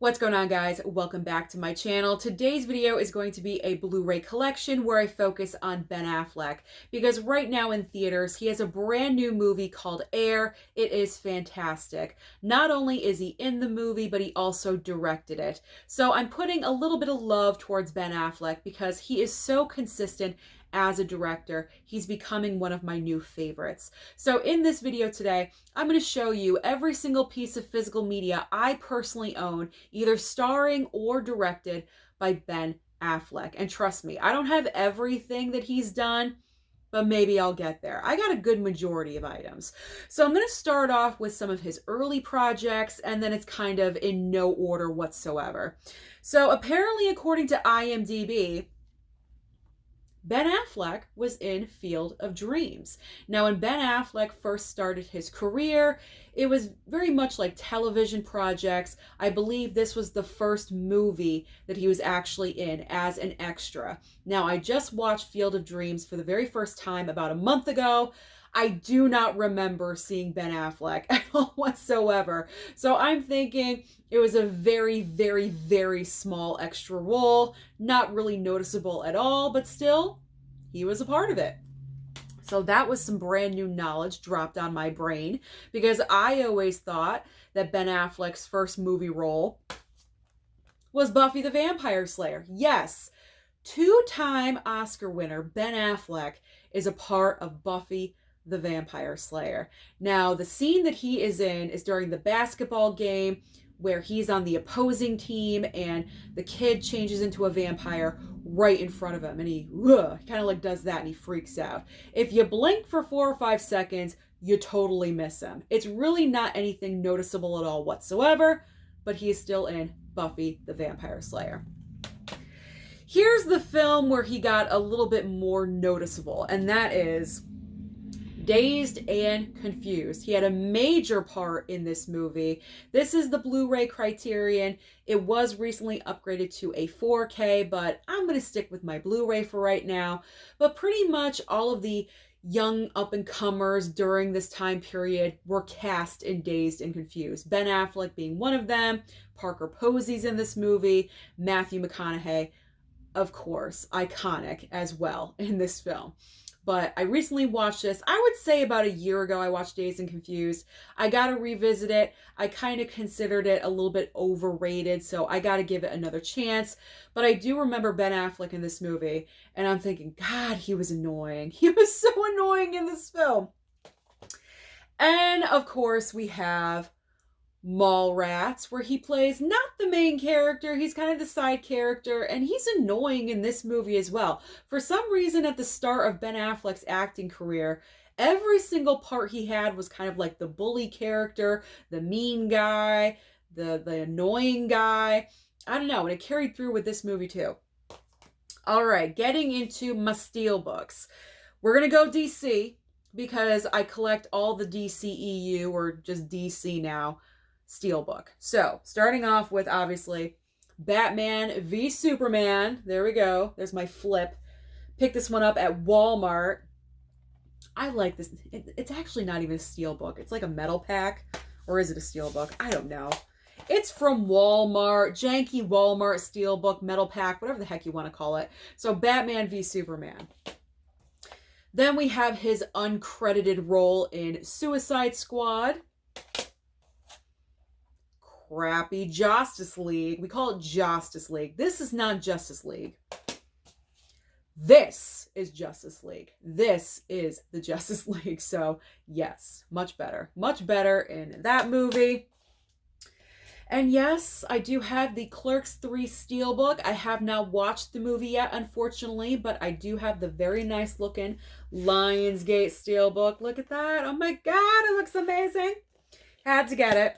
What's going on, guys? Welcome back to my channel. Today's video is going to be a Blu-ray collection where I focus on Ben Affleck because right now in theaters he has a brand new movie called Air. It is fantastic. Not only is he in the movie, but he also directed it. So I'm putting a little bit of love towards Ben Affleck because he is so consistent as a director. He's becoming one of my new favorites. So in this video today, I'm going to show you every single piece of physical media I personally own, either starring or directed by Ben Affleck. And trust me, I don't have everything that he's done, but maybe I'll get there. I got a good majority of items. So I'm going to start off with some of his early projects, and then it's kind of in no order whatsoever. So apparently, according to IMDb, Ben Affleck was in Field of Dreams. Now, when Ben Affleck first started his career, it was very much like television projects. I believe this was the first movie that he was actually in as an extra. Now, I just watched Field of Dreams for the very first time about a month ago. I do not remember seeing Ben Affleck at all whatsoever. So I'm thinking it was a very, very, very small extra role, not really noticeable at all, but still, he was a part of it. So that was some brand new knowledge dropped on my brain because I always thought that Ben Affleck's first movie role was Buffy the Vampire Slayer. Yes, two-time Oscar winner Ben Affleck is a part of Buffy the Vampire Slayer. Now, the scene that he is in is during the basketball game where he's on the opposing team and the kid changes into a vampire right in front of him, and he kind of like does that and he freaks out. If you blink for 4 or 5 seconds, you totally miss him. It's really not anything noticeable at all whatsoever, but he is still in Buffy the Vampire Slayer. Here's the film where he got a little bit more noticeable, and that is Dazed and Confused. He had a major part in this movie. This is the Blu-ray Criterion. It was recently upgraded to a 4K, but I'm going to stick with my Blu-ray for right now. But pretty much all of the young up-and-comers during this time period were cast in Dazed and Confused. Ben Affleck being one of them. Parker Posey's in this movie. Matthew McConaughey, of course, iconic as well in this film. But I recently watched this. I would say about a year ago I watched Dazed and Confused. I got to revisit it. I kind of considered it a little bit overrated, so I got to give it another chance. But I do remember Ben Affleck in this movie, and I'm thinking, God, he was annoying. He was so annoying in this film. And, of course, we have Mallrats, where he plays not the main character, he's kind of the side character, and he's annoying in this movie as well. For some reason, at the start of Ben Affleck's acting career, every single part he had was kind of like the bully character, the mean guy, the annoying guy. I don't know, and it carried through with this movie too. All right, getting into my steelbooks. We're going to go DC because I collect all the DCEU, or just DC now, steelbook. So, starting off with, obviously, Batman v Superman. There we go. There's my flip. Picked this one up at Walmart. I like this. It's actually not even a steelbook. It's like a metal pack. Or is it a steelbook? I don't know. It's from Walmart. Janky Walmart steelbook, metal pack, whatever the heck you want to call it. So, Batman v Superman. Then we have his uncredited role in Suicide Squad. Crappy Justice League. We call it Justice League. This is not Justice League. This is Justice League. This is the Justice League. So, yes, much better. Much better in that movie. And yes, I do have the Clerks 3 Steelbook. I have not watched the movie yet, unfortunately, but I do have the very nice looking Lionsgate Steelbook. Look at that. Oh my God, it looks amazing. Had to get it.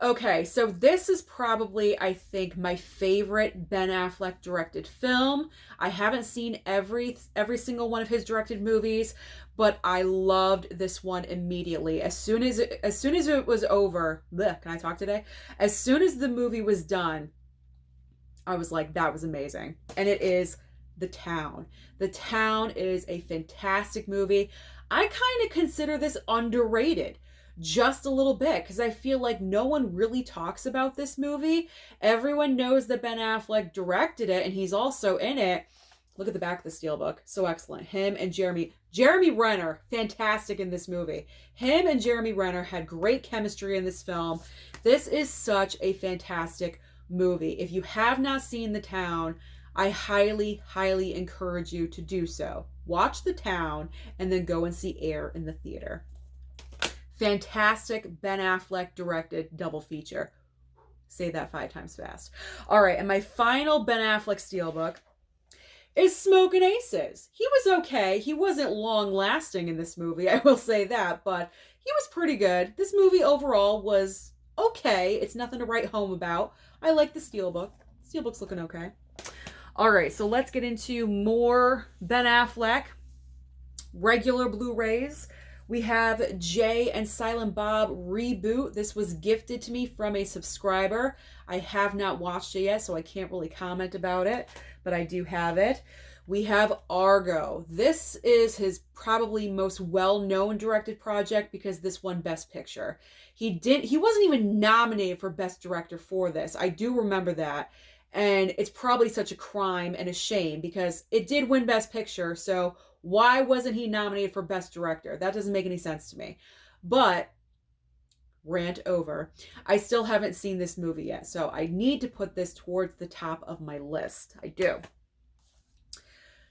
Okay, so this is probably, I think, my favorite Ben Affleck directed film. I haven't seen every single one of his directed movies, but I loved this one immediately. As soon as it was over, can I talk today? As soon as the movie was done, I was like, that was amazing. And it is The Town. The Town is a fantastic movie. I kind of consider this underrated. just a little bit, because I feel like no one really talks about this movie. Everyone knows that Ben Affleck directed it and he's also in it. Look at the back of the steelbook. So excellent. Him and Jeremy Renner, fantastic in this movie. Him and Jeremy Renner had great chemistry in this film. This is such a fantastic movie. If you have not seen The Town, I highly, highly encourage you to do so. Watch The Town and then go and see Air in the theater. Fantastic Ben Affleck directed double feature. Say that 5 times fast. All right, and my final Ben Affleck steelbook is Smokin' Aces. He was okay. He wasn't long lasting in this movie, I will say that, but he was pretty good. This movie overall was okay. It's nothing to write home about. I like the steelbook. Steelbook's looking okay. All right, so let's get into more Ben Affleck. Regular Blu-rays. We have Jay and Silent Bob Reboot. This was gifted to me from a subscriber. I have not watched it yet, so I can't really comment about it, but I do have it. We have Argo. This is his probably most well-known directed project because this won Best Picture. He wasn't even nominated for Best Director for this. I do remember that. And it's probably such a crime and a shame because it did win Best Picture, so why wasn't he nominated for Best Director? That doesn't make any sense to me. But, rant over. I still haven't seen this movie yet, so I need to put this towards the top of my list. I do.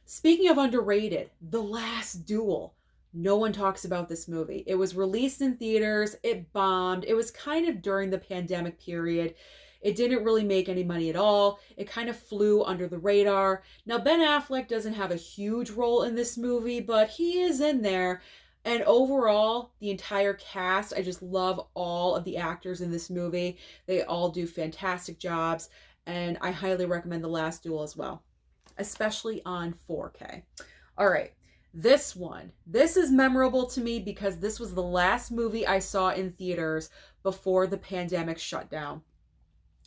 Speaking of underrated, The Last Duel. No one talks about this movie. It was released in theaters. It bombed. It was kind of during the pandemic period. It didn't really make any money at all. It kind of flew under the radar. Now, Ben Affleck doesn't have a huge role in this movie, but he is in there. And overall, the entire cast, I just love all of the actors in this movie. They all do fantastic jobs. And I highly recommend The Last Duel as well, especially on 4K. All right, this one. This is memorable to me because this was the last movie I saw in theaters before the pandemic shut down.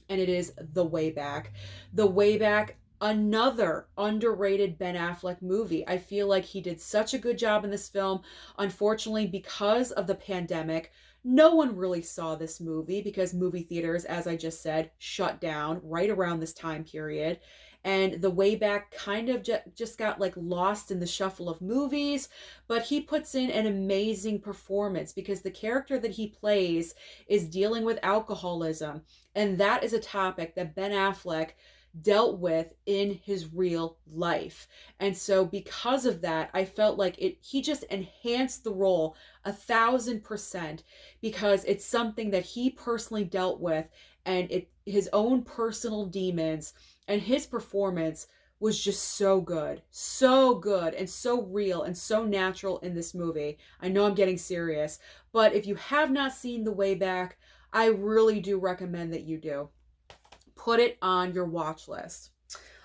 And it is The Way Back. The Way Back, another underrated Ben Affleck movie. I feel like he did such a good job in this film. Unfortunately, because of the pandemic, no one really saw this movie because movie theaters, as I just said, shut down right around this time period. And The Way Back kind of just got like lost in the shuffle of movies, but he puts in an amazing performance because the character that he plays is dealing with alcoholism. And that is a topic that Ben Affleck dealt with in his real life. And so because of that, I felt like he just enhanced the role 1,000% because it's something that he personally dealt with and his own personal demons. And his performance was just so good, and so real and so natural in this movie. I know I'm getting serious, but if you have not seen The Way Back, I really do recommend that you do. Put it on your watch list.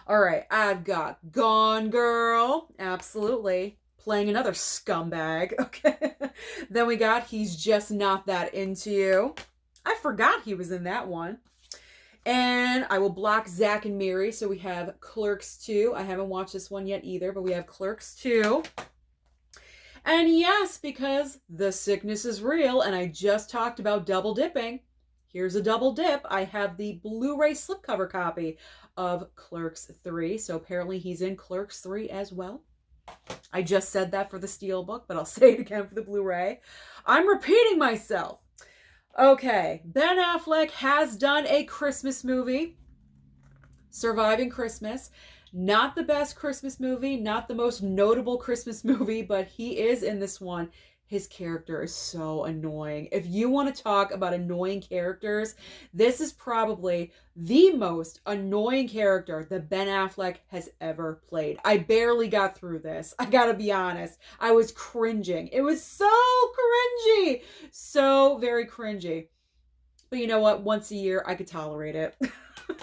All right, I've got Gone Girl, absolutely, playing another scumbag. Okay, then we got He's Just Not That Into You. I forgot he was in that one. And I will block Zach and Miri. So we have Clerks 2. I haven't watched this one yet either, but we have Clerks 2. And yes, because the sickness is real, and I just talked about double dipping. Here's a double dip. I have the Blu-ray slipcover copy of Clerks 3. So apparently he's in Clerks 3 as well. I just said that for the Steelbook, but I'll say it again for the Blu-ray. I'm repeating myself. Okay, Ben Affleck has done a Christmas movie, Surviving Christmas. Not the best Christmas movie, not the most notable Christmas movie, but he is in this one. His character is so annoying. If you want to talk about annoying characters, this is probably the most annoying character that Ben Affleck has ever played. I barely got through this. I gotta be honest. I was cringing. It was so cringy. So very cringy. But you know what? Once a year, I could tolerate it.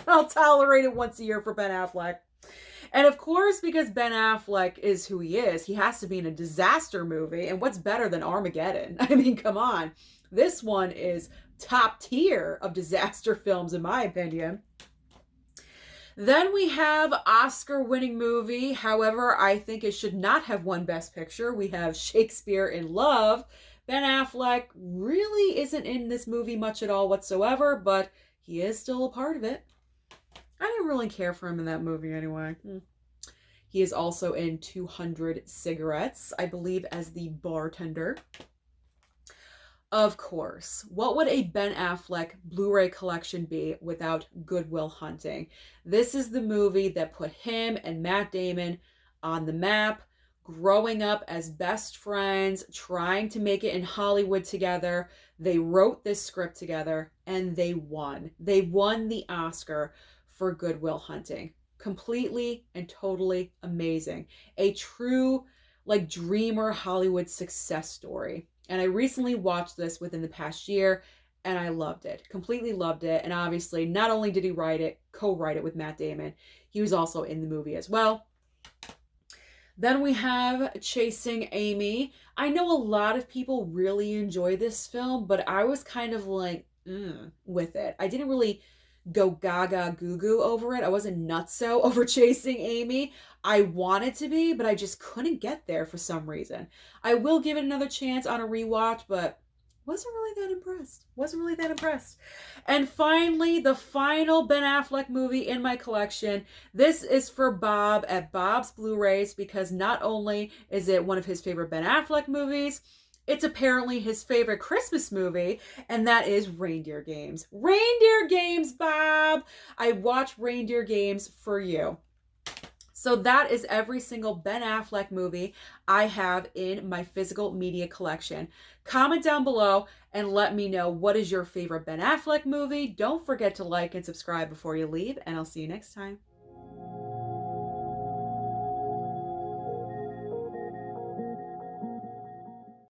I'll tolerate it once a year for Ben Affleck. And of course, because Ben Affleck is who he has to be in a disaster movie. And what's better than Armageddon? I mean, come on. This one is top tier of disaster films, in my opinion. Then we have Oscar-winning movie. However, I think it should not have won Best Picture. We have Shakespeare in Love. Ben Affleck really isn't in this movie much at all whatsoever, but he is still a part of it. I didn't really care for him in that movie anyway. He is also in 200 Cigarettes, I believe, as the bartender. Of course, what would a Ben Affleck Blu-ray collection be without Goodwill Hunting? This is the movie that put him and Matt Damon on the map, growing up as best friends, trying to make it in Hollywood together. They wrote this script together and they won. They won the Oscar for Goodwill Hunting. Completely and totally amazing. A true, like, dreamer Hollywood success story. And I recently watched this within the past year and I loved it. Completely loved it. And obviously, not only did he write it, co-write it with Matt Damon, he was also in the movie as well. Then we have Chasing Amy. I know a lot of people really enjoy this film, but I was kind of like, with it. I didn't really go gaga goo goo over it. I wasn't nutso over Chasing Amy. I wanted to be, but I just couldn't get there for some reason. I will give it another chance on a rewatch, but wasn't really that impressed. And finally, the final Ben Affleck movie in my collection. This is for Bob at Bob's Blu-rays, because not only is it one of his favorite Ben Affleck movies, it's apparently his favorite Christmas movie, and that is Reindeer Games. Reindeer Games, Bob! I watch Reindeer Games for you. So that is every single Ben Affleck movie I have in my physical media collection. Comment down below and let me know what is your favorite Ben Affleck movie. Don't forget to like and subscribe before you leave, and I'll see you next time.